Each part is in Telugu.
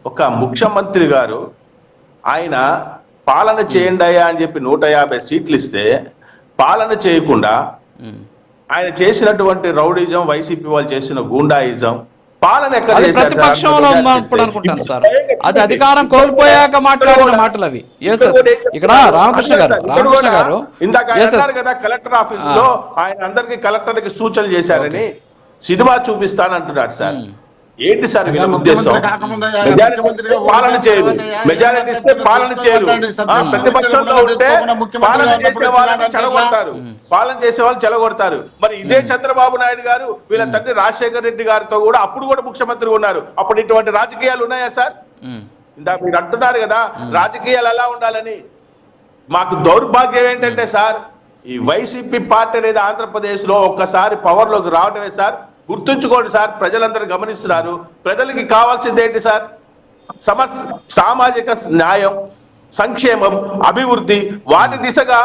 ఒక ముఖ్యమంత్రి గారు ఆయన పాలన చేయండి అయ్యా అని చెప్పి 150 సీట్లు ఇస్తే పాలన చేయకుండా ఆయన చేసినటువంటి రౌడీజం, వైసీపీ వాళ్ళు చేసిన గూండాయిజం, పాలన ఎక్కడ అది ప్రతిపక్షంలో ఉన్నప్పుడు అనుకుంటాను సార్. అది అధికారం కోల్పోయాక మాట్లాడిన మాటలు అవి. ఇక్కడ రామకృష్ణ గారు ఇందాక అన్నారు కదా కలెక్టర్ ఆఫీస్ లో ఆయన అందరికి కలెక్టర్కి సూచనలు చేశారని సినిమా చూపిస్తానంటున్నాడు సార్. ఏంటి సార్ వీళ్ళ ఉద్దేశం? పాలన చేయదు, మెజారిటీ ఇస్తే పాలన చేయదు, ప్రతిపక్షంలో ఉంటే పాలన చేసే వాళ్ళని చెడగొడతారు, పాలన చేసే వాళ్ళు చెడగొడతారు. మరి ఇదే చంద్రబాబు నాయుడు గారు వీళ్ళ తండ్రి రాజశేఖర రెడ్డి గారితో కూడా అప్పుడు కూడా ముఖ్యమంత్రి ఉన్నారు. అప్పుడు ఇటువంటి రాజకీయాలు ఉన్నాయా సార్? ఇందాక మీరు అంటున్నారు కదా రాజకీయాలు ఎలా ఉండాలని. మాకు దౌర్భాగ్యం ఏంటంటే సార్, ఈ వైసీపీ పార్టీ అనేది ఆంధ్రప్రదేశ్ లో ఒక్కసారి పవర్ లోకి రావడమే సార్. గుర్తుంచుకోండి సార్, ప్రజలందరూ గమనిస్తున్నారు. ప్రజలకి కావాల్సింది ఏంటి సార్? సామాజిక న్యాయం, సంక్షేమం, అభివృద్ధి, వాటి దిశగా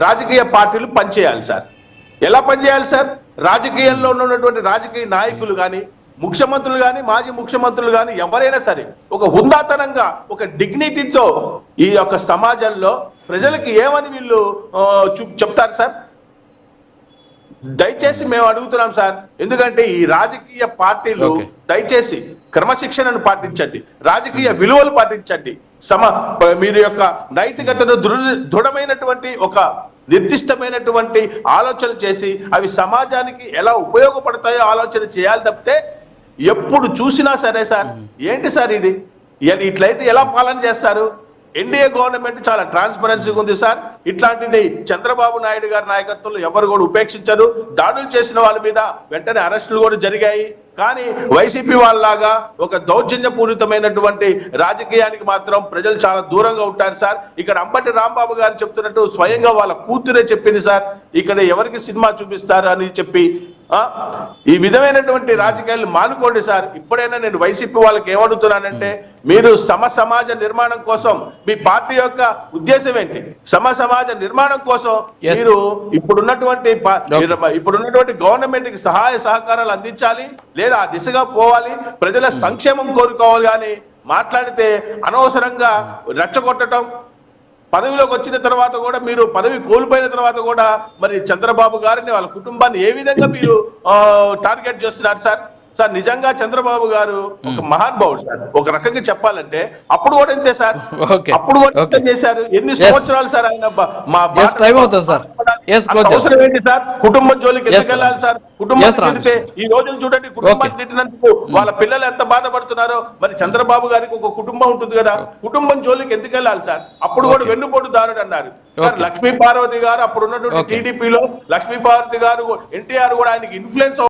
రాజకీయ పార్టీలు పనిచేయాలి సార్. ఎలా పనిచేయాలి సార్? రాజకీయాల్లో ఉన్నటువంటి రాజకీయ నాయకులు కానీ, ముఖ్యమంత్రులు కానీ, మాజీ ముఖ్యమంత్రులు కానీ ఎవరైనా సరే ఒక హుందాతనంగా, ఒక డిగ్నిటీతో ఈ యొక్క సమాజంలో ప్రజలకి ఏమని వీళ్ళు చెప్తారు సార్? దయచేసి మేము అడుగుతున్నాం సార్. ఎందుకంటే ఈ రాజకీయ పార్టీలు దయచేసి క్రమశిక్షణను పాటించండి, రాజకీయ విలువలు పాటించండి, మీరు యొక్క నైతికతను దృఢమైనటువంటి ఒక నిర్దిష్టమైనటువంటి ఆలోచన చేసి అవి సమాజానికి ఎలా ఉపయోగపడతాయో ఆలోచన చేయాలి తప్పితే ఎప్పుడు చూసినా సరే సార్ ఏంటి సార్ ఇది ఇట్లయితే ఎలా పాలన చేస్తారు? ఎన్డీఏ గవర్నమెంట్ చాలా ట్రాన్స్పరెన్సీగా ఉంది సార్. ఇట్లాంటిది చంద్రబాబు నాయుడు గారి నాయకత్వంలో ఎవరు కూడా ఉపేక్షించరు. దాడులు చేసిన వాళ్ళ మీద వెంటనే అరెస్టులు కూడా జరిగాయి. కానీ వైసీపీ వాళ్ళలాగా ఒక దౌర్జన్యపూరితమైనటువంటి రాజకీయానికి మాత్రం ప్రజలు చాలా దూరంగా ఉంటారు సార్. ఇక్కడ అంబటి రాంబాబు గారు చెప్తున్నట్టు స్వయంగా వాళ్ళ కూతురే చెప్పింది సార్, ఇక్కడ ఎవరికి సినిమా చూపిస్తారు అని చెప్పి. ఈ విధమైనటువంటి రాజకీయాలు మానుకోండి సార్. ఇప్పుడైనా నేను వైసీపీ వాళ్ళకి ఏమడుగుతున్నానంటే, మీరు సమాజ నిర్మాణం కోసం మీ పార్టీ యొక్క ఉద్దేశం ఏంటి? సమాజ నిర్మాణం కోసం మీరు ఇప్పుడున్నటువంటి గవర్నమెంట్ కి సహాయ సహకారాలు అందించాలి, లేదా ఆ దిశగా పోవాలి, ప్రజల సంక్షేమం కోరుకోవాలి. కానీ మాట్లాడితే అనవసరంగా రెచ్చగొట్టడం, పదవిలోకి వచ్చిన తర్వాత కూడా మీరు పదవి కోల్పోయిన తర్వాత కూడా మరి చంద్రబాబు గారిని వాళ్ళ కుటుంబాన్ని ఏ విధంగా మీరు టార్గెట్ చేస్తున్నారు సార్? సార్ నిజంగా చంద్రబాబు గారు ఒక మహానుభావుడు సార్. ఒక రకంగా చెప్పాలంటే అప్పుడు కూడా ఇంతే సార్, అప్పుడు కూడా చేశారు. ఎన్ని సంవత్సరాలు సార్ ఆయన అవసరం ఏంటి సార్? కుటుంబం జోలికి ఎందుకు వెళ్ళాలి సార్? కుటుంబం తిడితే ఈ రోజులు చూడండి, కుటుంబాన్ని తిట్టినందుకు వాళ్ళ పిల్లలు ఎంత బాధపడుతున్నారో. మరి చంద్రబాబు గారికి ఒక కుటుంబం ఉంటుంది కదా, కుటుంబం జోలికి ఎందుకు వెళ్ళాలి సార్? అప్పుడు కూడా వెన్నుపోటు దారుడు అన్నారు సార్. లక్ష్మీ పార్వతి గారు అప్పుడు ఉన్నటువంటి టీడీపీలో లక్ష్మీ పార్వతి గారు, ఎన్టీఆర్ కూడా ఆయనకి ఇన్ఫ్లుయెన్స్